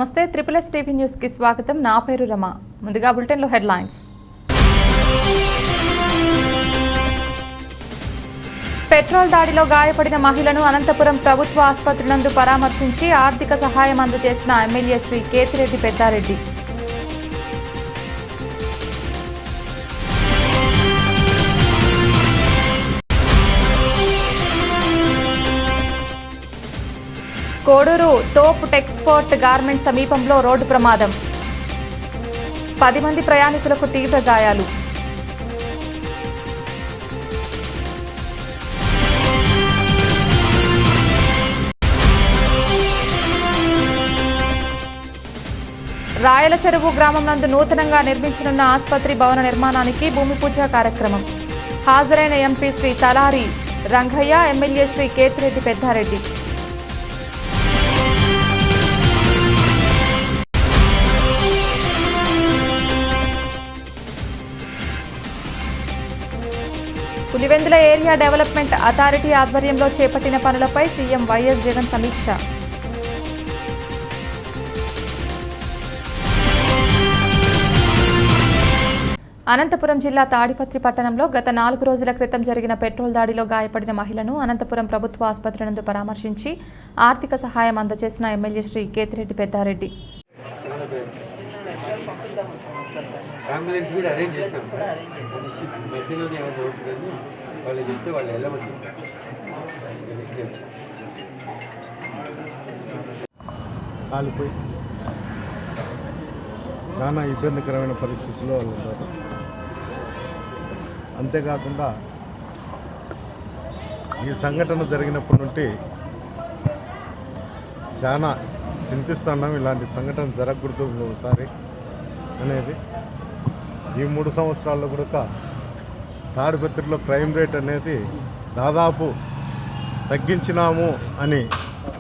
నమస్తే triple S TV news కి స్వాగతం. నా పేరు రమ. ముందుగా బులెటిన్ లో హెడ్లైన్స్. పెట్రోల్ దాడిలో గాయపడిన మహిళను అనంతపురం ప్రభుత్వ ఆసుపత్రి నందు పరామర్శించి ఆర్థిక సహాయం అందజేసిన ఎమ్మెల్యే శ్రీ కేతిరెడ్డి పెద్దారెడ్డి. కోడూరు తోప్ టెక్స్పోర్ట్ గార్మెంట్ సమీపంలో రోడ్డు ప్రమాదం. 10 మంది ప్రయాణికులకు తీవ్ర గాయాలు. రాయల చెరువు గ్రామం నందు నూతనంగా నిర్మించనున్న ఆసుపత్రి భవన నిర్మాణానికి భూమి పూజ కార్యక్రమం. హాజరైన MP Shri Talari Rangaiah, MLA Shri Kethireddy Peddareddy. Pulivendula area development authority ఆధ్వర్యంలో చేపట్టిన పనులపై సీఎం వైఎస్ జగన్ సమీక్ష. అనంతపురం జిల్లా తాడిపత్రి పట్టణంలో గత 4 రోజుల క్రితం జరిగిన పెట్రోల్ దాడిలో గాయపడిన మహిళను అనంతపురం ప్రభుత్వ ఆసుపత్రి నందు పరామర్శించి ఆర్థిక సహాయం అందజేసిన ఎమ్మెల్యే శ్రీ కేతిరెడ్డి పెద్దారెడ్డి. అంబులెన్స్ కూడా అరేంజ్ చేస్తాం. మధ్యలోనే ఎవరు అవుతుందని వాళ్ళు చెప్తే వాళ్ళు వెళ్ళవచ్చు. కాలిపోయి చాలా ఇబ్బందికరమైన పరిస్థితుల్లో వాళ్ళు ఉన్నారు. అంతేకాకుండా ఈ సంఘటన జరిగినప్పటి నుండి చాలా చింతిస్తున్నాం. ఇలాంటి సంఘటన జరగకూడదు ఒకసారి అనేది. ఈ 3 సంవత్సరాల్లో కూడా తాడిపత్రిలో క్రైమ్ రేట్ అనేది దాదాపు తగ్గించినాము అని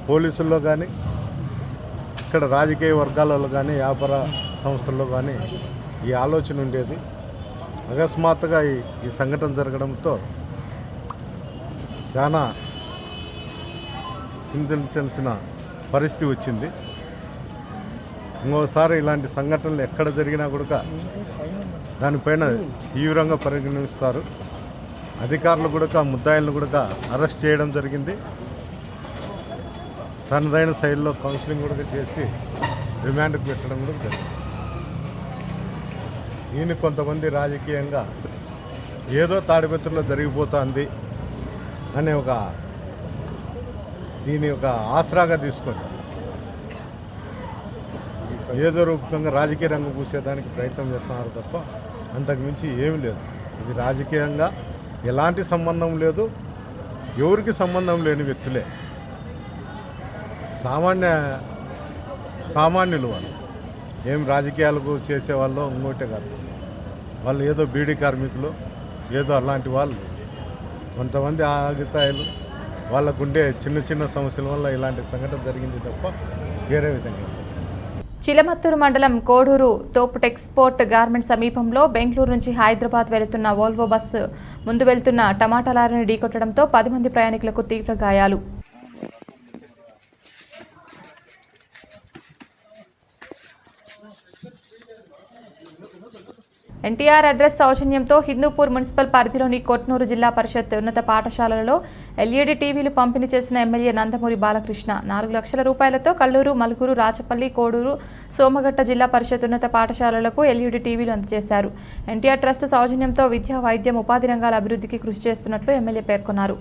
పోలీసుల్లో కానీ, ఇక్కడ రాజకీయ వర్గాలలో కానీ, వ్యాపార సంస్థల్లో కానీ ఈ ఆలోచన ఉండేది. అకస్మాత్తుగా ఈ సంఘటన జరగడంతో చాలా చింతించాల్సిన పరిస్థితి వచ్చింది. ఇంకోసారి ఇలాంటి సంఘటనలు ఎక్కడ జరిగినా కూడా దానిపైన తీవ్రంగా పరిగణిస్తారు. అధికారులు కూడా ముద్దాయిలను కూడా అరెస్ట్ చేయడం జరిగింది. తనదైన శైలిలో కౌన్సిలింగ్ కూడా చేసి రిమాండ్కి పెట్టడం కూడా జరిగింది. ఈయన కొంతమంది రాజకీయంగా ఏదో తాడిపత్రిలో జరిగిపోతుంది అనే దీని ఒక ఆసరాగా తీసుకొని ఏదో రూపంగా రాజకీయ రంగం పూసేదానికి ప్రయత్నం చేస్తున్నారు తప్ప అంతకుమించి ఏమీ లేదు. ఇది రాజకీయంగా ఎలాంటి సంబంధం లేదు. ఎవరికి సంబంధం లేని వ్యక్తులే, సామాన్యులు వాళ్ళు. ఏం రాజకీయాలకు చేసేవాళ్ళు ఇంకోటే కాదు. వాళ్ళు ఏదో బీడీ కార్మికులు, ఏదో అలాంటి వాళ్ళు. కొంతమంది ఆగితాయిలు, వాళ్ళకుండే చిన్న చిన్న సమస్యల వల్ల ఇలాంటి సంఘటన జరిగింది తప్ప వేరే విధంగా. చిలమత్తూరు మండలం కోడూరు తోపు టెక్స్పోర్ట్ గార్మెంట్ సమీపంలో బెంగళూరు నుంచి హైదరాబాద్ వెళుతున్న వోల్వో బస్సు ముందు వెళ్తున్న టమాటా లారీని ఢీకొట్టడంతో 10 మంది ప్రయాణికులకు తీవ్ర గాయాలు. ఎన్టీఆర్ అడ్రస్ సౌజన్యంతో హిందూపూర్ మున్సిపల్ పరిధిలోని కొట్నూరు జిల్లా పరిషత్ ఉన్నత పాఠశాలలలో ఎల్ఈడి టీవీలు పంపిణీ చేసిన ఎమ్మెల్యే నందమూరి బాలకృష్ణ 4 లక్షల రూపాయలతో కల్లూరు, మలుగురు, రాచపల్లి, కోడూరు, సోమగట్ట జిల్లా పరిషత్ ఉన్నత పాఠశాలలకు ఎల్ఈడి టీవీలు అందజేశారు. ఎన్టీఆర్ ట్రస్ట్ సౌజన్యంతో విద్య, వైద్యం, ఉపాధి రంగాల అభివృద్ధికి కృషి చేస్తున్నట్లు ఎమ్మెల్యే పేర్కొన్నారు.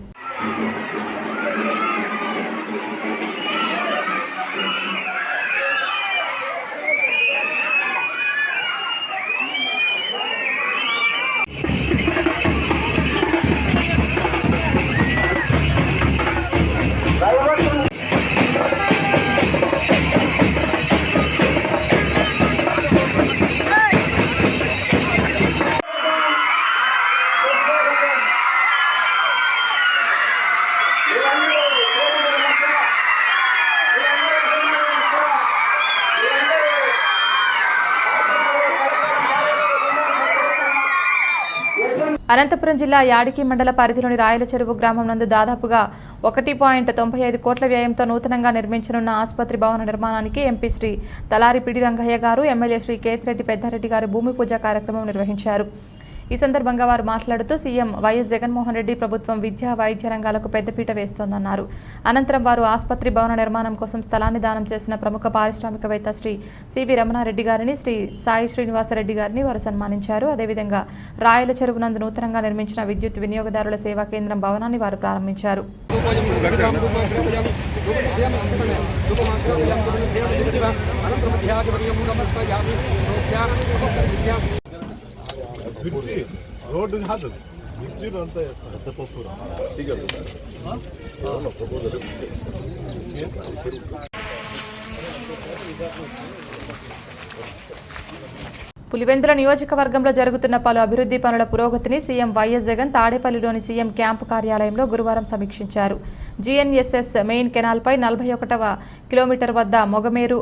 అనంతపురం జిల్లా యాడికి మండల పరిధిలోని రాయల చెరువు గ్రామం నందు దాదాపుగా 1.95 కోట్ల వ్యయంతో నూతనంగా నిర్మించనున్న ఆసుపత్రి భవన నిర్మాణానికి ఎంపీ శ్రీ తలారి పిడి రంగయ్య గారు, ఎమ్మెల్యే శ్రీ కేతిరెడ్డి పెద్దారెడ్డి గారు భూమి పూజ కార్యక్రమం నిర్వహించారు. ఈ సందర్భంగా వారు మాట్లాడుతూ సీఎం వైఎస్ జగన్మోహన్ రెడ్డి ప్రభుత్వం విద్యా, వైద్య రంగాలకు పెద్దపీట వేస్తోందన్నారు. అనంతరం వారు ఆసుపత్రి భవన నిర్మాణం కోసం స్థలాన్ని దానం చేసిన ప్రముఖ పారిశ్రామికవేత్త శ్రీ సివి రమణారెడ్డి గారిని, శ్రీ సాయి శ్రీనివాసరెడ్డి గారిని వారు సన్మానించారు. అదేవిధంగా రాయల చెరువు నందు నూతనంగా నిర్మించిన విద్యుత్ వినియోగదారుల సేవా కేంద్రం భవనాన్ని వారు ప్రారంభించారు. రోడ్డు కాదు, విద్యుత్ అంతా పెద్దపప్పు. పులివెందుల నియోజకవర్గంలో జరుగుతున్న పలు అభివృద్ధి పనుల పురోగతిని సీఎం వైఎస్ జగన్ తాడేపల్లిలోని సీఎం క్యాంపు కార్యాలయంలో గురువారం సమీక్షించారు. జీఎన్ఎస్ఎస్ మెయిన్ కెనాల్పై 41వ కిలోమీటర్ వద్ద మొగమేరు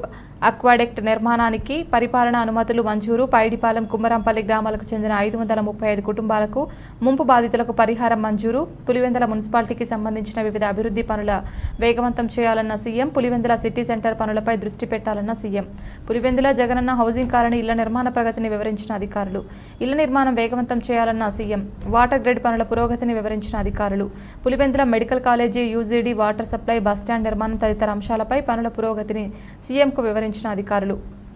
అక్వాడెక్ట్ నిర్మాణానికి పరిపాలనా అనుమతులు మంజూరు, పైడిపాలెం, కుమ్మరంపల్లి గ్రామాలకు చెందిన 535 కుటుంబాలకు ముంపు బాధితులకు పరిహారం మంజూరు, పులివెందుల మున్సిపాలిటీకి సంబంధించిన వివిధ అభివృద్ధి పనుల వేగవంతం చేయాలన్న సీఎం, పులివెందుల సిటీ సెంటర్ పనులపై దృష్టి పెట్టాలన్న CM, Pulivendula Jagananna housing colony ఇళ్ల నిర్మాణ ప్రగతిని వివరించిన అధికారులు, ఇళ్ల నిర్మాణం వేగవంతం చేయాలన్న సీఎం, వాటర్ గ్రిడ్ పనుల పురోగతిని వివరించిన అధికారులు, Pulivendula medical college, UGD, water supply, bus stand నిర్మాణం తదితర అంశాలపై పనుల పురోగతిని సీఎంకు వివరించిన అధికారులు.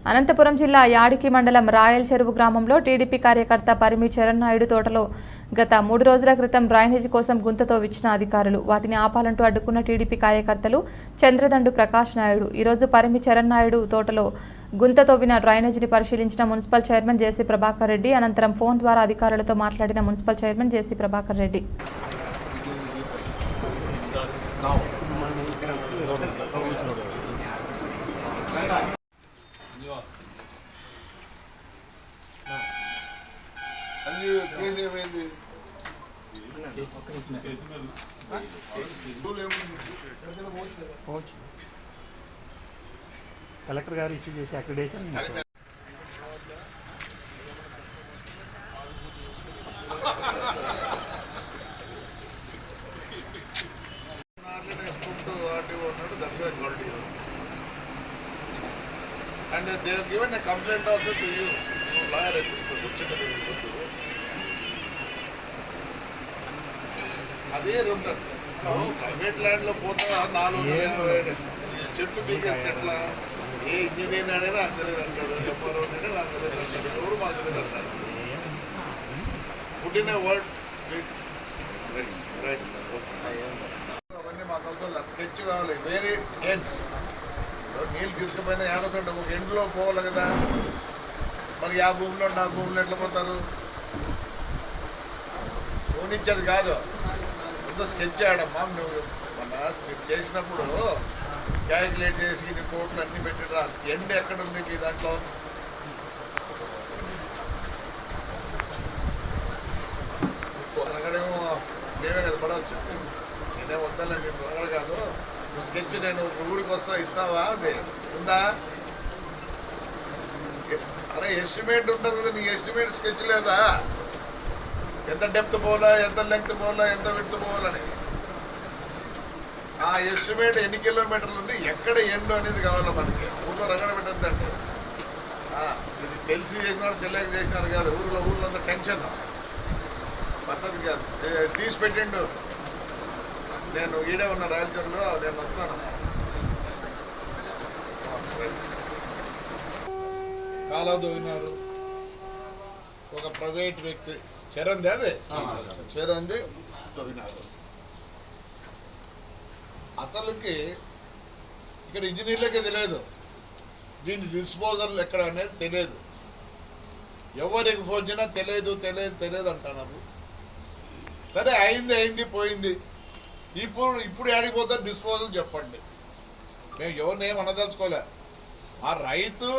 అనంతపురం జిల్లా యాడికి మండలం రాయల్ చెరువు గ్రామంలో టీడీపీ కార్యకర్త పరిమి చరణ్ నాయుడు తోటలో గత 3 రోజుల క్రితం డ్రైనేజీ కోసం గుంతతో విచ్చిన అధికారులు. వాటిని ఆపాలంటూ అడ్డుకున్న టీడీపీ కార్యకర్తలు చంద్రదండు ప్రకాష్ నాయుడు ఈరోజు పరిమి చరణ్ నాయుడు తోటలో గుంత తవ్విన డ్రైనేజీని పరిశీలించిన మున్సిపల్ చైర్మన్ జేసీ ప్రభాకర్ రెడ్డి. అనంతరం ఫోన్ ద్వారా అధికారులతో మాట్లాడిన మున్సిపల్ చైర్మన్ జేసీ ప్రభాకర్ రెడ్డి. కలెక్టర్ గారు ఇష్యూ చేసే accreditation and they have given a complaint also to you, lawyer. అదే రొంద ప్రైవేట్ ల్యాండ్ లో పోతా 450 చెట్లు పీకేస్తే ఎట్లా? ఏ ఇంజనీర్ అనే నాకు తెలియదు అంటాడు, ఎంఆర్ఓ అనే నాకు తెలియదు అంటాడు, ఎవరు మాకు తెలియదు అంటాడు. పుట్టిన వర్డ్ ప్లీజ్ రైట్. అవన్నీ మాకు అవసరం, స్కెచ్ కావాలి, వేరే ఎండ్స్. నీళ్ళు తీసుకుపోయినా ఏడొచ్చండి, ఒక ఎండ్లో పోవాలి కదా. మరి ఆ భూమిలో నా భూమిలో ఎట్లా పోతారు? పోనిచ్చేది కాదు, ముందు స్కెచ్ చేయడమ్మా. నువ్వు మన మీరు చేసినప్పుడు క్యాలిక్యులేట్ చేసి నీ కోట్లు అన్నీ పెట్టిరా. ఎండ్ ఎక్కడుంది మీ దాంట్లో? రగడేమో మేమే కదా పడవచ్చు. నేనే వద్దాలని నేను రగడ కాదు. నువ్వు స్కెచ్ నేను ఊరికి వస్తా ఇస్తావా? అది ఉందా? అరే ఎస్టిమేట్ ఉంటుంది కదా, నీ ఎస్టిమేట్ స్కెచ్ లేదా? ఎంత డెప్త్ పోవాలా, ఎంత లెంగ్త్ పోవాలా, ఎంత విడ్త్ పోవాలని ఆ ఎస్టిమేట్ ఎన్ని కిలోమీటర్లు ఉంది, ఎక్కడ ఎండు అనేది కావాలా మనకి. ఊళ్ళో రగడ పెట్టద్దండి. ఇది తెలిసి చేసినాడు, తెలియక చేసినారు కాదు. ఊళ్ళో అంతా టెన్షన్, పద్ధతి కాదు. తీసి పెట్టిండు. నేను ఈడే ఉన్న రాయలసీమలో నేను వస్తాను. కాలువ తవ్వినారు ఒక ప్రైవేట్ వ్యక్తి, చరణ్ది, అదే చరణ్ది తవ్వినారు. అతనికి ఇక్కడ ఇంజనీర్లకే తెలియదు, దీని డిస్పోజల్ ఎక్కడ అనేది తెలియదు. ఎవరికి ఫోన్ చేసినా తెలియదు అంటున్నారు. సరే అయింది పోయింది. ఇప్పుడు ఆడిపోతారు డిస్పోజల్ చెప్పండి. మేము ఎవరిని ఏం అనదలుచుకోలే. ఆ రైతు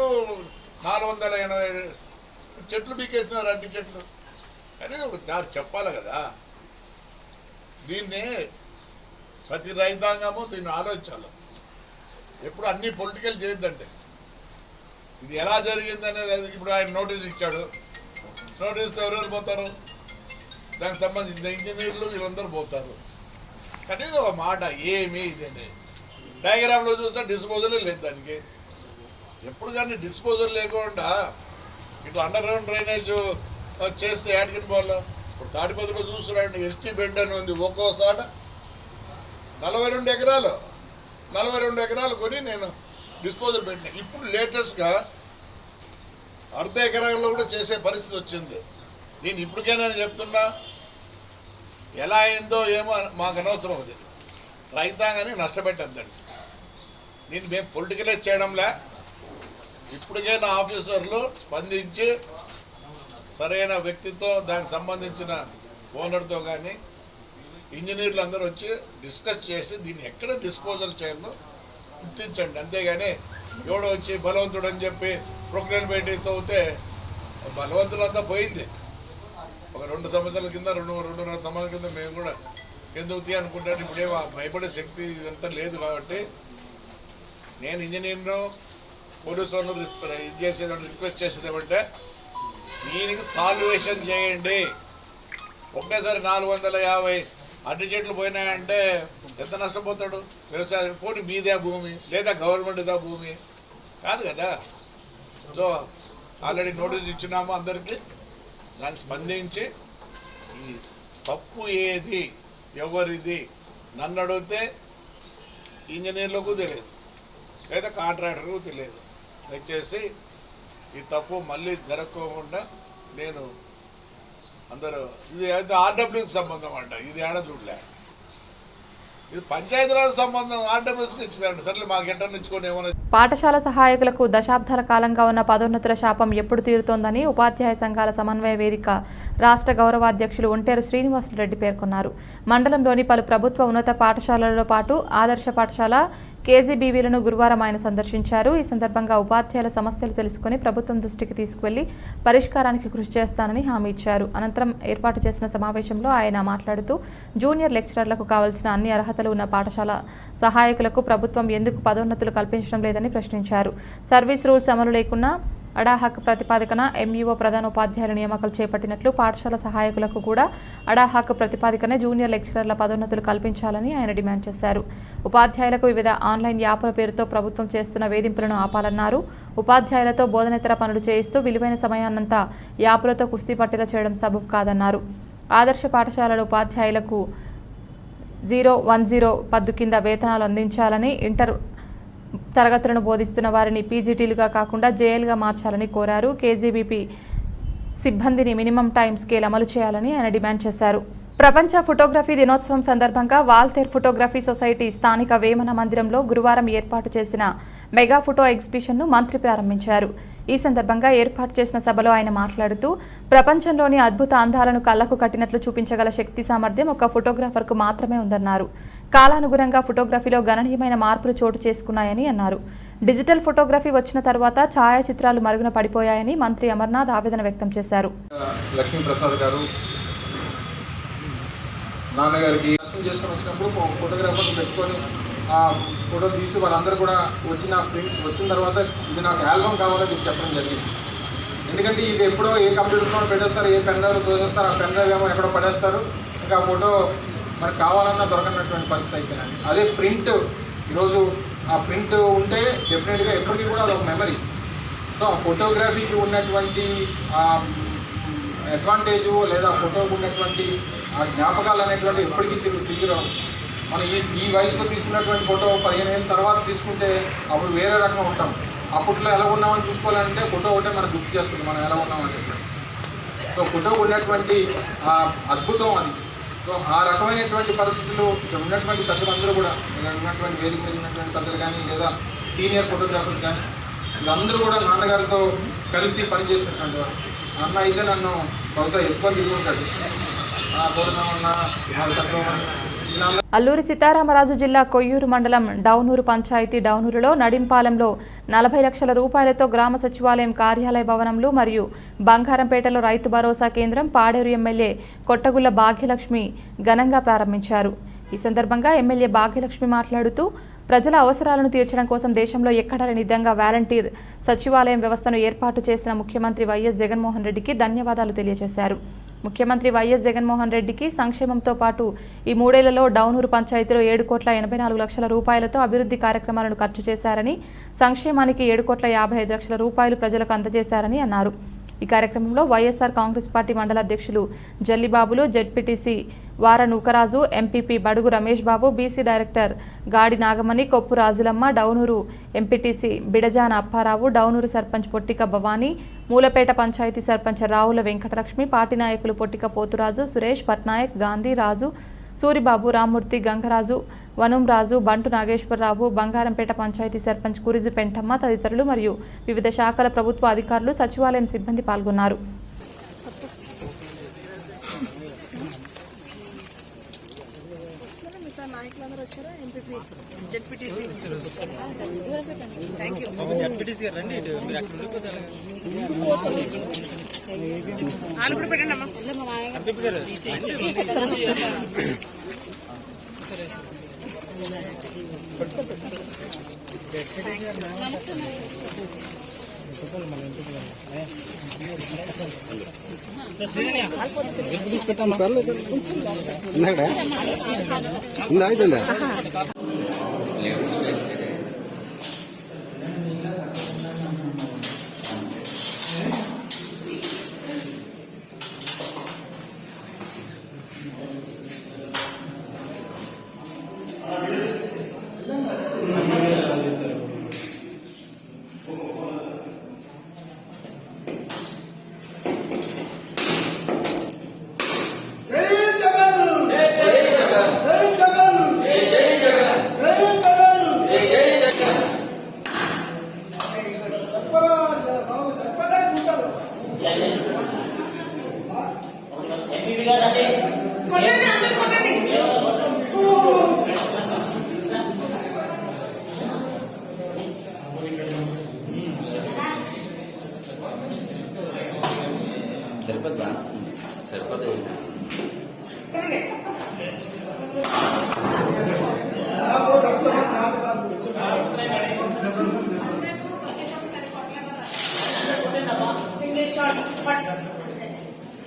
480 చెట్లు పీకేస్తున్నారు, అడ్డి చెట్లు. కానీ ఒకసారి చెప్పాలి కదా. దీన్ని ప్రతి రైతాంగము దీన్ని ఆలోచించాలి. ఎప్పుడు అన్ని పొలిటికల్ చేయొద్దండి. ఇది ఎలా జరిగింది అనేది ఇప్పుడు ఆయన నోటీస్ ఇచ్చాడు. నోటీస్తో ఎవరెవరు పోతారు? దానికి సంబంధించిన ఇంజనీర్లు వీళ్ళందరూ పోతారు. కనీసం ఒక మాట ఏమి ఇదని డయాగ్రామ్లో చూస్తే డిస్పోజల్ లేదు దానికి. ఎప్పుడు కానీ డిస్పోజల్ లేకుండా ఇట్లా అండర్ గ్రౌండ్ డ్రైనేజ్ చేస్తే యాడ్కిన్ బాల్లో ఇప్పుడు తాడిపత్రిలో చూస్తున్నారండి, ఎస్టీ బెడ్ అని ఉంది. ఒక్కోసాట 42 ఎకరాలు 42 ఎకరాలు కొని నేను డిస్పోజల్ పెట్టినా. ఇప్పుడు లేటెస్ట్గా అర్ధ ఎకరాల్లో కూడా చేసే పరిస్థితి వచ్చింది. నేను ఇప్పటికైనా చెప్తున్నా, ఎలా అయిందో ఏమో మాకు అనవసరం. అది రైతాంగాన్ని నష్టపెట్టద్దండి. మేము పొలిటికలైజ్ చేయడంలే. ఇప్పటికైనా ఆఫీసర్లు స్పందించి సరైన వ్యక్తితో దానికి సంబంధించిన ఓనర్తో కానీ ఇంజనీర్లు అందరూ వచ్చి డిస్కస్ చేసి దీన్ని ఎక్కడ డిస్పోజల్ చేయాలో గుర్తించండి. అంతేగాని ఎవడో వచ్చి బలవంతుడు అని చెప్పి ప్రొక్లైన్ పెట్టి తోతే బలవంతులంతా పోయింది. ఒక 2 సంవత్సరాల కింద 2.5 సంవత్సరాల కింద మేము కూడా ఎందుకు అనుకుంటాను. ఇప్పుడేమో భయపడే శక్తి ఇదంతా లేదు. కాబట్టి నేను ఇంజనీర్ను పోలీసు వాళ్ళు ఇది చేసేది రిక్వెస్ట్ చేసేది ఏమంటే దీనికి సాల్వేషన్ చేయండి. ఒకేసారి 450 అరటి చెట్లు పోయినాయంటే ఎంత నష్టపోతాడు వ్యవసాయం? పోనీ మీదే భూమి లేదా గవర్నమెంట్దా భూమి కాదు కదా. సో ఆల్రెడీ నోటీస్ ఇచ్చినాము అందరికీ. దాన్ని స్పందించి ఈ తప్పు ఏది ఎవరిది నన్ను అడిగితే ఇంజనీర్లకు తెలియదు లేదా కాంట్రాక్టర్కు తెలియదు. దయచేసి ఈ తప్పు మళ్ళీ జరగకుండా నేను అందరూ ఇది అయితే ఆర్డబ్ల్యూకి సంబంధం అంట. ఇది ఏడ చూడలే. ఇది పంచాయతీరాజ్ సంబంధం ఆర్డబ్ల్యూకి ఇచ్చిందంట. సరే మాకు ఎంటర్ ఇచ్చుకొని ఏమైనా. పాఠశాల సహాయకులకు దశాబ్దాల కాలంగా ఉన్న పదోన్నతుల శాపం ఎప్పుడు తీరుతోందని ఉపాధ్యాయ సంఘాల సమన్వయ వేదిక రాష్ట్ర గౌరవాధ్యక్షులు ఒంటేరు శ్రీనివాసులరెడ్డి పేర్కొన్నారు. మండలంలోని పలు ప్రభుత్వ ఉన్నత పాఠశాలలతో పాటు ఆదర్శ పాఠశాల కేజీబీవీలను గురువారం ఆయన సందర్శించారు. ఈ సందర్భంగా ఉపాధ్యాయుల సమస్యలు తెలుసుకుని ప్రభుత్వం దృష్టికి తీసుకువెళ్లి పరిష్కారానికి కృషి చేస్తానని హామీ ఇచ్చారు. అనంతరం ఏర్పాటు చేసిన సమావేశంలో ఆయన మాట్లాడుతూ జూనియర్ లెక్చరర్లకు కావాల్సిన అన్ని అర్హతలు ఉన్న పాఠశాల సహాయకులకు ప్రభుత్వం ఎందుకు పదోన్నతులు కల్పించడం లేదని ప్రశ్నించారు. సర్వీస్ రూల్స్ అమలు లేకున్నా అడాహాక్ ప్రతిపాదికన ఎంఈఓ ప్రధానోపాధ్యాయుల నియామకాలు చేపట్టినట్లు పాఠశాల సహాయకులకు కూడా అడాహాక్ ప్రతిపాదికన జూనియర్ లెక్చరర్ల పదోన్నతులు కల్పించాలని ఆయన డిమాండ్ చేశారు. ఉపాధ్యాయులకు వివిధ ఆన్లైన్ యాప్ల పేరుతో ప్రభుత్వం చేస్తున్న వేధింపులను ఆపాలన్నారు. ఉపాధ్యాయులతో బోధనేతర పనులు చేయిస్తూ విలువైన సమయాన్నంతా యాప్లతో కుస్తీ పట్టేలా చేయడం సబబు కాదన్నారు. ఆదర్శ పాఠశాలల ఉపాధ్యాయులకు 010 పద్దు కింద వేతనాలు అందించాలని, ఇంటర్ తరగతులను బోధిస్తున్న వారిని పీజీటీలుగా కాకుండా జేఎల్గా మార్చాలని కోరారు. కేజీబీపీ సిబ్బందిని మినిమం టైం స్కేల్ అమలు చేయాలని ఆయన డిమాండ్ చేశారు. ప్రపంచ ఫోటోగ్రఫీ దినోత్సవం సందర్భంగా వాల్తేర్ ఫోటోగ్రఫీ సొసైటీ స్థానిక వేమన మందిరంలో గురువారం ఏర్పాటు చేసిన మెగా ఫోటో ఎగ్జిబిషన్ను మంత్రి ప్రారంభించారు. ఈ సందర్భంగా ఏర్పాటు చేసిన సభలో ఆయన మాట్లాడుతూ ప్రపంచంలోని అద్భుత అందాలను కళ్లకు కట్టినట్లు చూపించగల శక్తి సామర్థ్యం ఒక ఫోటోగ్రాఫర్కు మాత్రమే ఉందన్నారు. కాలానుగుణంగా ఫోటోగ్రఫీలో గణనీయమైన మార్పులు చోటు చేసుకున్నాయని అన్నారు. డిజిటల్ ఫోటోగ్రఫీ వచ్చిన తర్వాత ఛాయాచిత్రాలు మరుగున పడిపోయాయని మంత్రి అమర్నాథ్ ఆవేదన వ్యక్తం చేశారు. లక్ష్మీప్రసాద్ గారు నాన్నగారికి దర్శనం చేసుకొని వచ్చినప్పుడు ఫోటోగ్రాఫర్ని పెట్టుకొని ఆ ఫోటో తీసి వాళ్ళందరూ కూడా వచ్చిన ప్రింట్స్ వచ్చిన తర్వాత ఇది నాకు ఆల్బమ్ కావాలని మీకు చెప్పడం జరిగింది. ఎందుకంటే ఇది ఎప్పుడో ఏ కంప్యూటర్లో పెట్టేస్తారు, ఏ పెన్ డ్రైవ్లో తోసేస్తారు, ఆ పెన్ డ్రైవ్ ఏమో ఎక్కడో పడేస్తారు, ఇంకా ఆ ఫోటో మనకు కావాలన్నా దొరకనటువంటి పరిస్థితి అయిపోయింది. అదే ప్రింట్ ఈరోజు ఆ ప్రింట్ ఉంటే డెఫినెట్గా ఎప్పటికీ కూడా అదొక మెమరీ. సో ఆ ఫోటోగ్రఫీకి ఉన్నటువంటి అడ్వాంటేజు లేదా ఫోటోకి ఉన్నటువంటి ఆ జ్ఞాపకాలు అనేటువంటి ఎప్పటికీ తిరిగిరావు. మనం ఈ వయసులో తీసుకున్నటువంటి ఫోటో 15 ఏళ్ళ తర్వాత తీసుకుంటే అప్పుడు వేరే రకంగా ఉంటాం. అప్పట్లో ఎలా ఉన్నామని చూసుకోవాలంటే ఫోటో ఒకటే మనకు గుర్తు చేస్తుంది మనం ఎలా ఉన్నామని. సో ఫోటోకు ఉన్నటువంటి అద్భుతం అది. సో ఆ రకమైనటువంటి పరిస్థితులు ఇక్కడ ఉన్నటువంటి పెద్దలందరూ కూడా ఉన్నటువంటి వేదిక మీద ఉన్నటువంటి పెద్దలు కానీ లేదా సీనియర్ ఫోటోగ్రాఫర్స్ కానీ వీళ్ళందరూ కూడా నాన్నగారితో కలిసి పనిచేసినటువంటి వారు. అన్న అయితే నన్ను బహుశా ఎక్కువ దిగుంటుంది. అల్లూరి సీతారామరాజు జిల్లా కొయ్యూరు మండలం డౌనూరు పంచాయతీ డౌనూరులో నడింపాలెంలో 40 లక్షల రూపాయలతో గ్రామ సచివాలయం కార్యాలయ భవనంలు మరియు బంగారంపేటలో రైతు భరోసా కేంద్రం పాడేరు ఎమ్మెల్యే కొట్టగుళ్ల భాగ్యలక్ష్మి ఘనంగా ప్రారంభించారు. ఈ సందర్భంగా ఎమ్మెల్యే భాగ్యలక్ష్మి మాట్లాడుతూ ప్రజల అవసరాలను తీర్చడం కోసం దేశంలో ఎక్కడా లేని విధంగా వాలంటీర్ సచివాలయం వ్యవస్థను ఏర్పాటు చేసిన ముఖ్యమంత్రి వైఎస్ జగన్మోహన్ రెడ్డికి ధన్యవాదాలు తెలియజేశారు. ముఖ్యమంత్రి వైఎస్ జగన్మోహన్ రెడ్డికి సంక్షేమంతో పాటు ఈ 3 ఏళ్లలో డౌనూరు పంచాయతీలో 7,84,00,000 రూపాయలతో అభివృద్ధి కార్యక్రమాలను ఖర్చు చేశారని, సంక్షేమానికి 7,55,00,000 రూపాయలు ప్రజలకు అందజేశారని అన్నారు. ఈ కార్యక్రమంలో వైఎస్ఆర్ కాంగ్రెస్ పార్టీ మండల అధ్యక్షులు జల్లిబాబులు, జెడ్పీటీసీ వార నూకరాజు, ఎంపీపీ బడుగు రమేష్ బాబు, బీసీ డైరెక్టర్ గాడి నాగమణి, కొప్పు రాజులమ్మ, డౌనూరు ఎంపీటీసీ బిడజాన అప్పారావు, డౌనూరు సర్పంచ్ పొట్టిక భవానీ, మూలపేట పంచాయతీ సర్పంచ్ రావుల వెంకటలక్ష్మి, పార్టీ నాయకులు పొట్టిక పోతురాజు, సురేష్ పట్నాయక్, గాంధీ రాజు, సూరిబాబు, రామ్మూర్తి, గంగరాజు, వనంరాజు, బంటు నాగేశ్వరరావు, బంగారంపేట పంచాయతీ సర్పంచ్ కురిజు పెంటమ్మ తదితరులు మరియు వివిధ శాఖల ప్రభుత్వ అధికారులు, సచివాలయం సిబ్బంది పాల్గొన్నారు.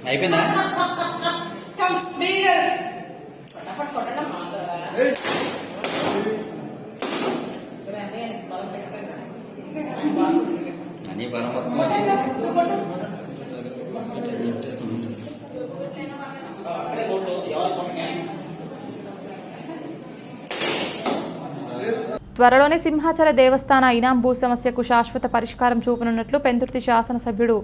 అయిపోయిందా? అన్నీ బలం మొత్తం చేసి త్వరలోనే సింహాచల దేవస్థాన ఇనాం భూ సమస్యకు శాశ్వత పరిష్కారం చూపనున్నట్లు పెందుర్తి శాసనసభ్యుడు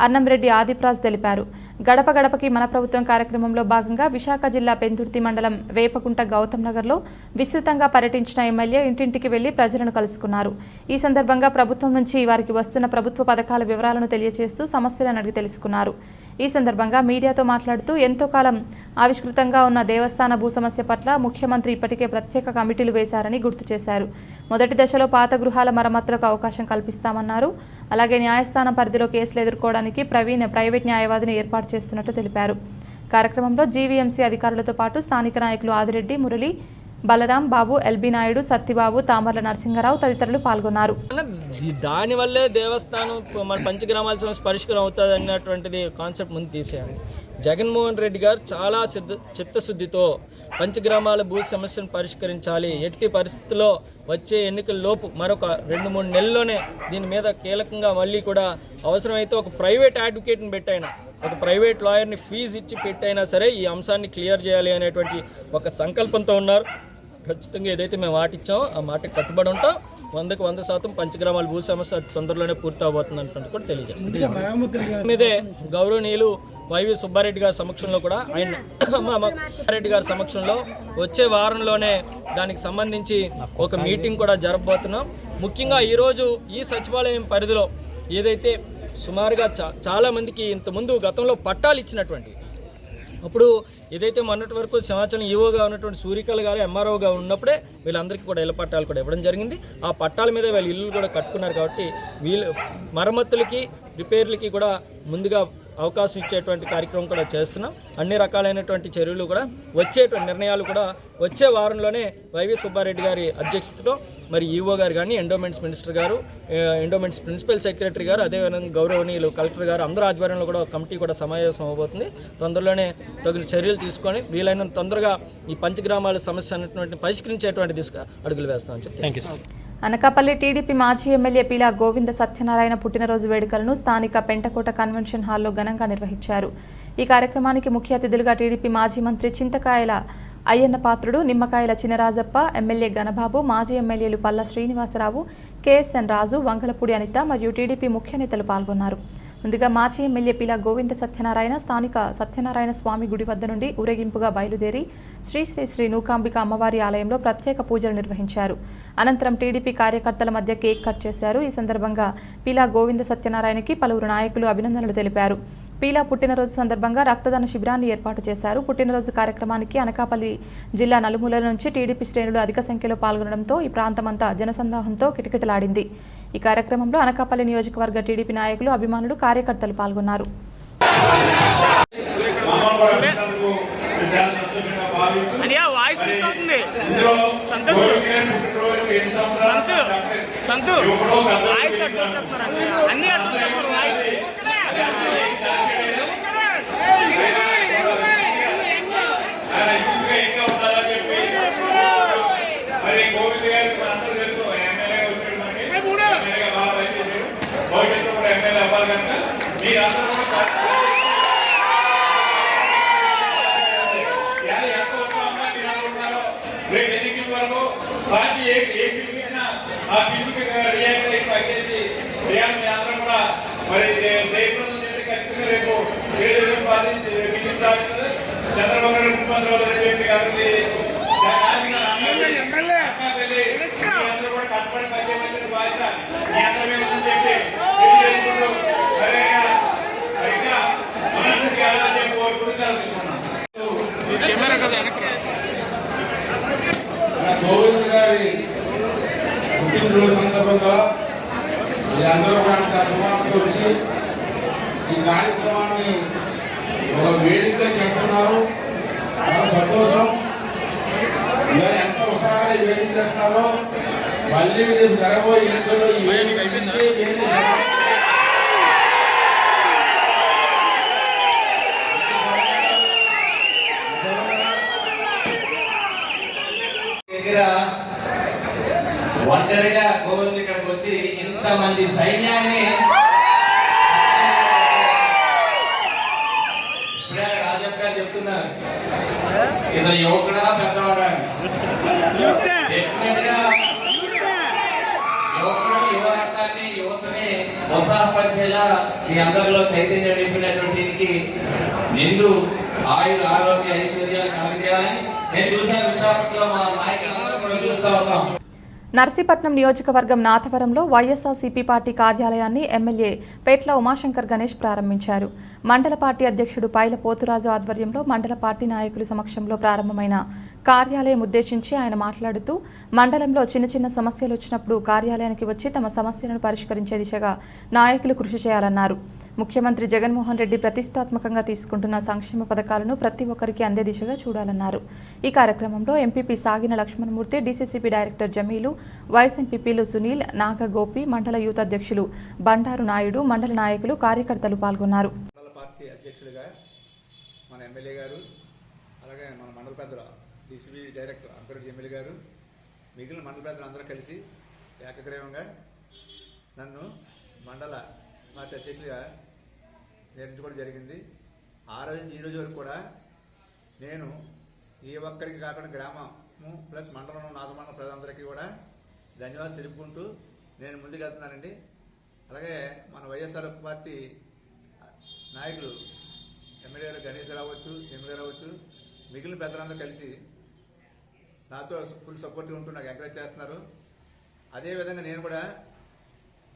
అన్నంరెడ్డి ఆదిప్రాజ్ తెలిపారు. గడప గడపకి మన ప్రభుత్వం కార్యక్రమంలో భాగంగా విశాఖ జిల్లా పెందుర్తి మండలం వేపకుంట గౌతమ్ నగర్లో విస్తృతంగా పర్యటించిన ఎమ్మెల్యే ఇంటింటికి వెళ్లి ప్రజలను కలుసుకున్నారు. ఈ సందర్భంగా ప్రభుత్వం నుంచి వారికి వస్తున్న ప్రభుత్వ పథకాల వివరాలను తెలియజేస్తూ సమస్యలను అడిగి తెలుసుకున్నారు. ఈ సందర్భంగా మీడియాతో మాట్లాడుతూ ఎంతో కాలం ఆవిష్కృతంగా ఉన్న దేవస్థాన భూ సమస్య పట్ల ముఖ్యమంత్రి ఇప్పటికే ప్రత్యేక కమిటీలు వేశారని గుర్తు చేశారు. మొదటి దశలో పాత గృహాల మరమ్మతులకు అవకాశం కల్పిస్తామన్నారు. అలాగే న్యాయస్థానం పరిధిలో కేసులు ఎదుర్కోవడానికి ప్రైవేట్ న్యాయవాదిని ఏర్పాటు చేస్తున్నట్టు తెలిపారు. కార్యక్రమంలో జీవీఎంసీ అధికారులతో పాటు స్థానిక నాయకులు ఆదిరెడ్డి, మురళి, బలరాం బాబు, ఎల్బీ నాయుడు, సత్తిబాబు, తామర్ల నరసింహరావు తదితరులు పాల్గొన్నారు. దానివల్లే దేవస్థానం మన పంచగ్రామాల సమస్య పరిష్కారం అవుతుంది అన్నటువంటిది కాన్సెప్ట్ ముందు తీసేయాలి. జగన్మోహన్ రెడ్డి గారు చాలా చిత్తశుద్ధితో పంచగ్రామాల భూ సమస్యను పరిష్కరించాలి. ఎట్టి పరిస్థితుల్లో వచ్చే ఎన్నికల లోపు మరొక 2-3 నెలల్లోనే దీని మీద కీలకంగా మళ్ళీ కూడా అవసరమైతే ఒక ప్రైవేట్ అడ్వకేట్ని పెట్టైనా, ఒక ప్రైవేట్ లాయర్ని ఫీజు ఇచ్చి పెట్టైనా సరే ఈ అంశాన్ని క్లియర్ చేయాలి అనేటువంటి ఒక సంకల్పంతో ఉన్నారు. ఖచ్చితంగా ఏదైతే మేము మాట ఇచ్చామో ఆ మాటకి కట్టుబడి ఉంటాం. 100% పంచగ్రామాల భూ సమస్య అతి తొందరలోనే పూర్తి అవబోతుంది అంటున్నట్టు కూడా తెలియజేస్తుంది. మీదే గౌరవనీయులు వైవి సుబ్బారెడ్డి గారి సమక్షంలో కూడా రెడ్డి గారి సమక్షంలో వచ్చే వారంలోనే దానికి సంబంధించి ఒక మీటింగ్ కూడా జరపబోతున్నాం. ముఖ్యంగా ఈరోజు ఈ సచివాలయం పరిధిలో ఏదైతే సుమారుగా చాలామందికి ఇంతకుముందు గతంలో పట్టాలు ఇచ్చినటువంటి, అప్పుడు ఏదైతే మొన్నటి వరకు సింహాచలం ఈవోగా ఉన్నటువంటి సూర్యకళ గారు ఎంఆర్ఓగా ఉన్నప్పుడే వీళ్ళందరికీ కూడా ఇళ్ల పట్టాలు కూడా ఇవ్వడం జరిగింది. ఆ పట్టాల మీద వీళ్ళు ఇల్లు కూడా కట్టుకున్నారు కాబట్టి వీళ్ళు మరమ్మతులకి రిపేర్లకి కూడా ముందుగా అవకాశం ఇచ్చేటువంటి కార్యక్రమం కూడా చేస్తున్నాం. అన్ని రకాలైనటువంటి చర్యలు కూడా వచ్చేటువంటి నిర్ణయాలు కూడా వచ్చే వారంలోనే వైవి సుబ్బారెడ్డి గారి అధ్యక్షతలో మరి ఈఓ గారు కానీ ఎండోమెంట్స్ మినిస్టర్ గారు, ఎండోమెంట్స్ ప్రిన్సిపల్ సెక్రటరీ గారు, అదేవిధంగా గౌరవనీయులు కలెక్టర్ గారు అందరూ ఆధ్వర్యంలో కూడా కమిటీ కూడా సమావేశం అవబోతుంది. తొందరలోనే తగిన చర్యలు తీసుకొని వీలైనంత తొందరగా ఈ పంచగ్రామాల సమస్య అనేటువంటి పరిష్కరించేటువంటి దిశగా అడుగులు వేస్తామని చెప్పి థ్యాంక్ యూ. అనకాపల్లి టీడీపీ మాజీ ఎమ్మెల్యే పీలా గోవింద సత్యనారాయణ పుట్టినరోజు వేడుకలను స్థానిక పెంటకోట కన్వెన్షన్ హాల్లో ఘనంగా నిర్వహించారు. ఈ కార్యక్రమానికి ముఖ్య అతిథులుగా టీడీపీ మాజీ మంత్రి చింతకాయల అయ్యన్న పాత్రుడు, నిమ్మకాయల చినరాజప్ప, ఎమ్మెల్యే గణబాబు, మాజీ ఎమ్మెల్యేలు పల్లా శ్రీనివాసరావు, కేఎస్ఎన్ రాజు, వంగలపూడి అనిత మరియు టీడీపీ ముఖ్య నేతలు పాల్గొన్నారు. ముందుగా మాజీ ఎమ్మెల్యే పీలా గోవింద సత్యనారాయణ స్థానిక సత్యనారాయణ స్వామి గుడి వద్ద నుండి ఊరేగింపుగా బయలుదేరి శ్రీ శ్రీ శ్రీ నూకాంబిక అమ్మవారి ఆలయంలో ప్రత్యేక పూజలు నిర్వహించారు. అనంతరం టీడీపీ కార్యకర్తల మధ్య కేక్ కట్ చేశారు. ఈ సందర్భంగా పీలా గోవింద సత్యనారాయణకి పలువురు నాయకులు అభినందనలు తెలిపారు. పీలా పుట్టినరోజు సందర్భంగా రక్తదాన శిబిరాన్ని ఏర్పాటు చేశారు. పుట్టినరోజు కార్యక్రమానికి అనకాపల్లి జిల్లా నలుమూలల నుంచి టీడీపీ శ్రేణులు అధిక సంఖ్యలో పాల్గొనడంతో ఈ ప్రాంతమంతా జనసందాహంతో కిటకిటలాడింది. ఈ కార్యక్రమంలో అనకాపల్లి నియోజకవర్గ టీడీపీ నాయకులు, అభిమానులు, కార్యకర్తలు పాల్గొన్నారు. పార్టీ ఏ పిలుపు ఇచ్చినా ఆ పిలుపుకి రియాక్ట్ అయి పనిచేసి అందరం కూడా మరి జయప్రదం చేసి ఖచ్చితంగా రేపు 7 సాగుతుంది. చంద్రబాబు నాయుడు ముఖ్యమంత్రి అవుతారని చెప్పి అందరూ కూడా కష్టపడి పనిచేయవలసిన బాధ్యత మీ అందరి మీద ఉందని చెప్పి తెలియజేసుకుంటూ ఇంకా మనస్సుకి వెళ్ళాలని చెప్పి కోరుకుంటున్నాను. గోవింద్ గారి పుట్టినరోజు సందర్భంగా మీరందరూ కూడా అంత అభిమానంతో వచ్చి ఈ కార్యక్రమాన్ని ఒక వేదికగా చేస్తున్నారు. చాలా సంతోషం. ఇలా ఎంత ఉత్సాహంగా ఈ వేదిక చేస్తున్నారో మళ్ళీ రేపు జరగబోయే ఎన్నికల్లో ఈ వేదిక ఒంటరిగా గోవింద్ ఇక్కడికి వచ్చి ఇంతమంది సైన్యాన్ని ఇప్పుడే రాజప్ప గారు చెప్తున్నారు, ఇతను యువకుడా పెద్దవాడా డెఫినెట్ గా యువకుడు యువరక్తాన్ని యువతని ఉత్సాహపరిచేలా మీ అందరిలో చైతన్యం నింపినటువంటి దీనికి నిండు ఆయుర ఆరోగ్య ఐశ్వర్యాలు కలిగజేయాలని నేను చూసాను. విశాఖపట్నంలో మా నాయకులందరూ కూడా చూస్తా ఉన్నాం. నర్సీపట్నం నియోజకవర్గం నాథవరంలో వైఎస్ఆర్సీపీ పార్టీ కార్యాలయాన్ని ఎమ్మెల్యే పేట్ల ఉమాశంకర్ గణేష్ ప్రారంభించారు. మండల పార్టీ అధ్యక్షుడు పైల పోతురాజు ఆధ్వర్యంలో మండల పార్టీ నాయకుల సమక్షంలో ప్రారంభమైన కార్యాలయం ఉద్దేశించి ఆయన మాట్లాడుతూ మండలంలో చిన్న చిన్న సమస్యలు వచ్చినప్పుడు కార్యాలయానికి వచ్చి తమ సమస్యలను పరిష్కరించే దిశగా నాయకులు కృషి చేయాలన్నారు. ముఖ్యమంత్రి జగన్మోహన్ రెడ్డి ప్రతిష్టాత్మకంగా తీసుకుంటున్న సంక్షేమ పథకాలను ప్రతి ఒక్కరికి అందే దిశగా చూడాలన్నారు. ఈ కార్యక్రమంలో ఎంపీపీ సాగిన లక్ష్మణమూర్తి, డీసీసీబీ డైరెక్టర్ జమీలు, వైస్ ఎంపీపీలు సునీల్, నాగగోపి, మండల యూత్ అధ్యక్షులు బండారు నాయుడు, మండల నాయకులు, కార్యకర్తలు పాల్గొన్నారు. పార్టీ అధ్యక్షులుగా మన ఎమ్మెల్యే గారు, అలాగే మన మండల పెద్దల డీసీబీ డైరెక్టర్ అంబేద్కర్ జమీల్ గారు, మిగిలిన మండల పెద్దలు అందరూ కలిసి ఏకగ్రీవంగా నన్ను మండల పార్టీ అధ్యక్షులుగా నిర్ణయించుకోవడం జరిగింది. ఆ రోజు ఈ రోజు వరకు కూడా నేను ఏ ఒక్కరికి కాకుండా గ్రామము ప్లస్ మండలంలో నాదమండల ప్రజలందరికీ కూడా ధన్యవాదాలు తెలుపుకుంటూ నేను ముందుకెళ్తున్నానండి. అలాగే మన వైఎస్ఆర్ పార్టీ నాయకులు ఎమ్మెల్యేలు గణేష్ రావచ్చు, ఎమ్మెల్యే రావచ్చు, మిగిలిన పెద్దలందరూ కలిసి నాతో ఫుల్ సపోర్ట్గా ఉంటూ నాకు ఎంకరేజ్ చేస్తున్నారు. అదేవిధంగా నేను కూడా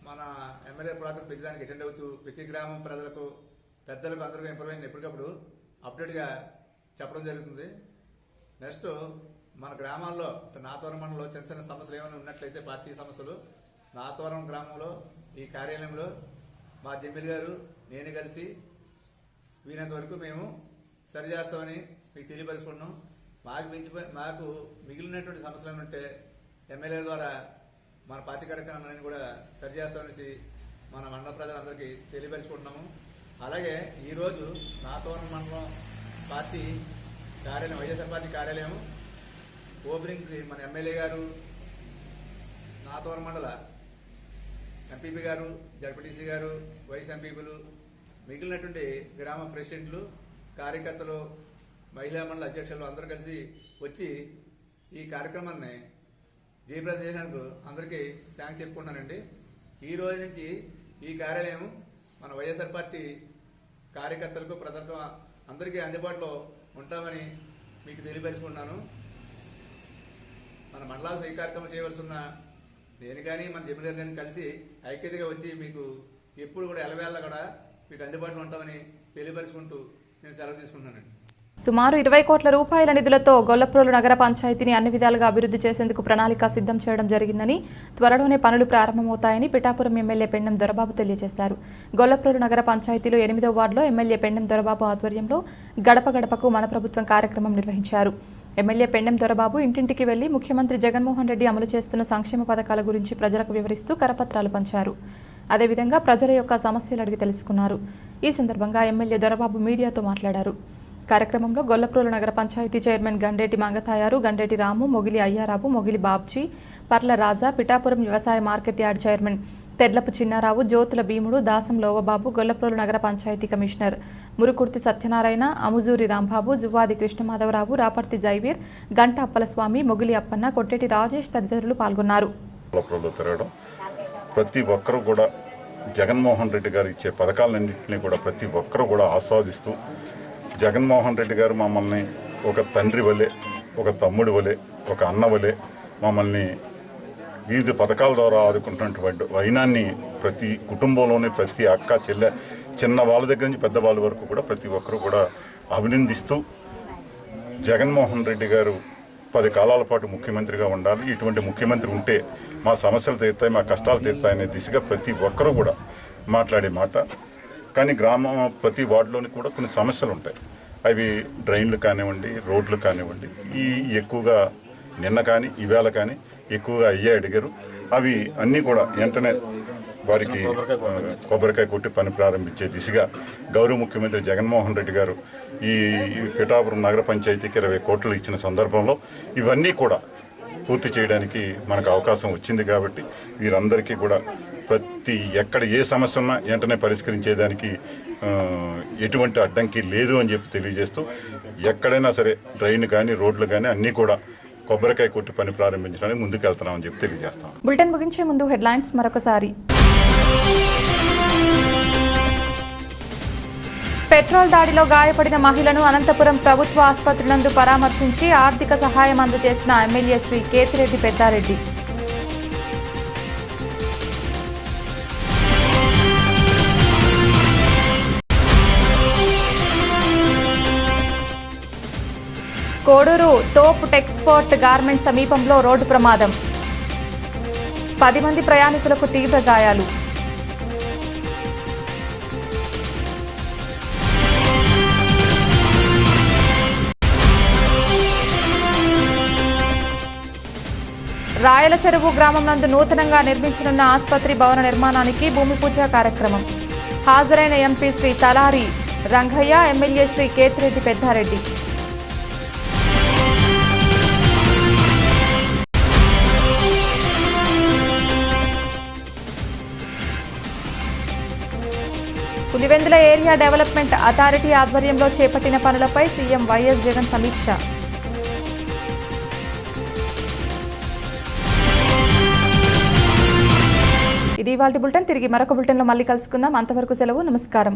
మన ఎమ్మెల్యే ప్రోగ్రాం ప్రతిదానికి అటెండ్ అవుతూ ప్రతి గ్రామం ప్రజలకు, పెద్దలకు అందరికీ ఇన్ఫర్మేషన్ ఎప్పటికప్పుడు అప్డేట్గా చెప్పడం జరుగుతుంది. నెక్స్ట్ మన గ్రామాల్లో నాతవరం మండలంలో చిన్న చిన్న సమస్యలు ఏమైనా ఉన్నట్లయితే పార్టీ సమస్యలు నాతవరం గ్రామంలో ఈ కార్యాలయంలో మా జమీల్ గారు నేను కలిసి వీనంత వరకు మేము సరి చేస్తామని మీకు తెలియపరుచుకుంటున్నాం. మాకు మిగిలినటువంటి సమస్యలు ఉంటే ఎమ్మెల్యేల ద్వారా మన పార్టీ కార్యక్రమాలను కూడా సరి చేస్తామనేసి మన మండల ప్రజలందరికీ తెలియపరుచుకుంటున్నాము. అలాగే ఈరోజు నాతోన మండలం పార్టీ కార్యాలయం, వైఎస్ఆర్ పార్టీ కార్యాలయం ఓపెనింగ్కి మన ఎమ్మెల్యే గారు, నాతోన మండల ఎంపీపీ గారు, జడ్పీటీసీ గారు, వైస్ ఎంపీపీలు, మిగిలినటువంటి గ్రామ ప్రెసిడెంట్లు, కార్యకర్తలు, మహిళా మండల అధ్యక్షులు అందరూ కలిసి వచ్చి ఈ కార్యక్రమాన్ని జయప్రదం చేసినందుకు అందరికీ థ్యాంక్స్ చెప్పుకుంటానండి. ఈ రోజు నుంచి ఈ కార్యాలయం మన వైఎస్ఆర్ పార్టీ కార్యకర్తలకు, ప్రజలకు అందరికీ అందుబాటులో ఉంటామని మీకు తెలియపరుచుకుంటున్నాను. మన మండలాలు ఈ కార్యక్రమం చేయవలసి ఉన్న నేను కానీ మన జమీదారు కానీ కలిసి ఐక్యతగా వచ్చి మీకు ఎప్పుడు కూడా ఎలవేళ్ళ కూడా మీకు అందుబాటులో ఉంటామని తెలియపరుచుకుంటూ నేను సెలవు తీసుకుంటున్నానండి. సుమారు 20 కోట్ల రూపాయల నిధులతో గొల్లప్రోలు నగర పంచాయతీని అన్ని విధాలుగా అభివృద్ధి చేసేందుకు ప్రణాళిక సిద్ధం చేయడం జరిగిందని, త్వరలోనే పనులు ప్రారంభమవుతాయని పిఠాపురం ఎమ్మెల్యే పెండెం దొరబాబు తెలియజేశారు. గొల్లప్రోలు నగర పంచాయతీలో 8వ వార్డులో ఎమ్మెల్యే పెండెం దొరబాబు ఆధ్వర్యంలో గడప గడపకు మన ప్రభుత్వం కార్యక్రమం నిర్వహించారు. ఎమ్మెల్యే పెండెం దొరబాబు ఇంటింటికి వెళ్లి ముఖ్యమంత్రి జగన్మోహన్ రెడ్డి అమలు చేస్తున్న సంక్షేమ పథకాల గురించి ప్రజలకు వివరిస్తూ కరపత్రాలు పంచారు. అదేవిధంగా ప్రజల యొక్క సమస్యలు అడిగి తెలుసుకున్నారు. ఈ సందర్భంగా ఎమ్మెల్యే దొరబాబు మీడియాతో మాట్లాడారు. కార్యక్రమంలో గొల్లప్రోలు నగర పంచాయతీ చైర్మన్ గండేటి మంగతాయారు, గండేటి రాము, మొగిలి అయ్యారావు, మొగిలి బాబ్జీ, పర్ల రాజా, పిఠాపురం వ్యవసాయ market yard chairman Tedlapu Chinnarao, Jyothula భీముడు, దాసం లోవబాబు, గొల్లప్రోలు నగర పంచాయతీ కమిషనర్ మురుకుర్తి సత్యనారాయణ, అముజూరి రాంబాబు, జువ్వాది కృష్ణమాధవరావు, రాపర్తి జైవీర్, గంట అప్పలస్వామి, మొగిలి అప్పన్న, కొట్టేటి రాజేష్ తదితరులు పాల్గొన్నారు. ప్రతి ఒక్కరూ కూడా జగన్మోహన్ రెడ్డి గారు ఇచ్చే పథకాలన్నింటినీ కూడా ప్రతి ఒక్కరూ కూడా ఆస్వాదిస్తూ, జగన్మోహన్ రెడ్డి గారు మమ్మల్ని ఒక తండ్రి వలె, ఒక తమ్ముడి వలె, ఒక అన్న వలె మమ్మల్ని వివిధ పథకాల ద్వారా ఆదుకుంటున్నటువంటి వైనాన్ని ప్రతి కుటుంబంలోని ప్రతి అక్క చెల్లె, చిన్న వాళ్ళ దగ్గర నుంచి పెద్దవాళ్ళ వరకు కూడా ప్రతి ఒక్కరూ కూడా అభినందిస్తూ, జగన్మోహన్ రెడ్డి గారు 10 కాలాల పాటు ముఖ్యమంత్రిగా ఉండాలి, ఇటువంటి ముఖ్యమంత్రి ఉంటే మా సమస్యలు తీరుతాయి, మా కష్టాలు తీరుతాయనే దిశగా ప్రతి ఒక్కరూ కూడా మాట్లాడే మాట. కానీ గ్రామం ప్రతి వార్డులోని కూడా కొన్ని సమస్యలు ఉంటాయి. అవి డ్రైన్లు కానివ్వండి, రోడ్లు కానివ్వండి, ఈ ఎక్కువగా నిన్న కానీ ఈవేళ కానీ ఎక్కువగా అయ్యే అడిగారు. అవి అన్నీ కూడా వెంటనే వారికి కొబ్బరికాయ కొట్టి పని ప్రారంభించే దిశగా గౌరవ ముఖ్యమంత్రి జగన్మోహన్ రెడ్డి గారు ఈ పిఠాపురం నగర పంచాయతీకి 20 కోట్లు ఇచ్చిన సందర్భంలో ఇవన్నీ కూడా పూర్తి చేయడానికి మనకు అవకాశం వచ్చింది. కాబట్టి వీరందరికీ కూడా ప్రతి ఎక్కడ ఏ సమస్య ఉన్నా వెంటనే పరిష్కరించేదానికి ఎటువంటి అడ్డంకి లేదు అని చెప్పి తెలియజేస్తూ, ఎక్కడైనా సరే డ్రైన్ కానీ రోడ్లు కానీ అన్నీ కూడా కొబ్బరికాయ కొట్టి పని ప్రారంభించడానికి ముందుకు వెళ్తున్నామని చెప్పి తెలియజేస్తాం. బులెటిన్ ముగించే ముందు హెడ్లైన్స్ మరొకసారి. పెట్రోల్ దాడిలో గాయపడిన మహిళను అనంతపురం ప్రభుత్వ ఆసుపత్రి నందు పరామర్శించి ఆర్థిక సహాయం అందజేసిన ఎమ్మెల్యే శ్రీ కేతిరెడ్డి పెద్దారెడ్డి. కోడూరు తోప్ టెక్స్పోర్ట్ గార్మెంట్ సమీపంలో రోడ్డు ప్రమాదం, 10 మంది ప్రయాణికులకు తీవ్ర గాయాలు. రాయల చెరువు గ్రామం నందు నూతనంగా నిర్మించనున్న ఆసుపత్రి భవన నిర్మాణానికి భూమి పూజ కార్యక్రమం. హాజరైన MP Shri Talari Rangaiah, MLA Shri Kethireddy Peddareddy. Pulivendula area development authority ఆధ్వర్యంలో చేపట్టిన పనులపై సీఎం వైఎస్ జగన్ సమీక్ష. ఇది ఇవాల్టి బులెటిన్. తిరిగి మరొక బులెటిన్లో మళ్ళీ కలుసుకుందాం. అంతవరకు సెలవు. నమస్కారం.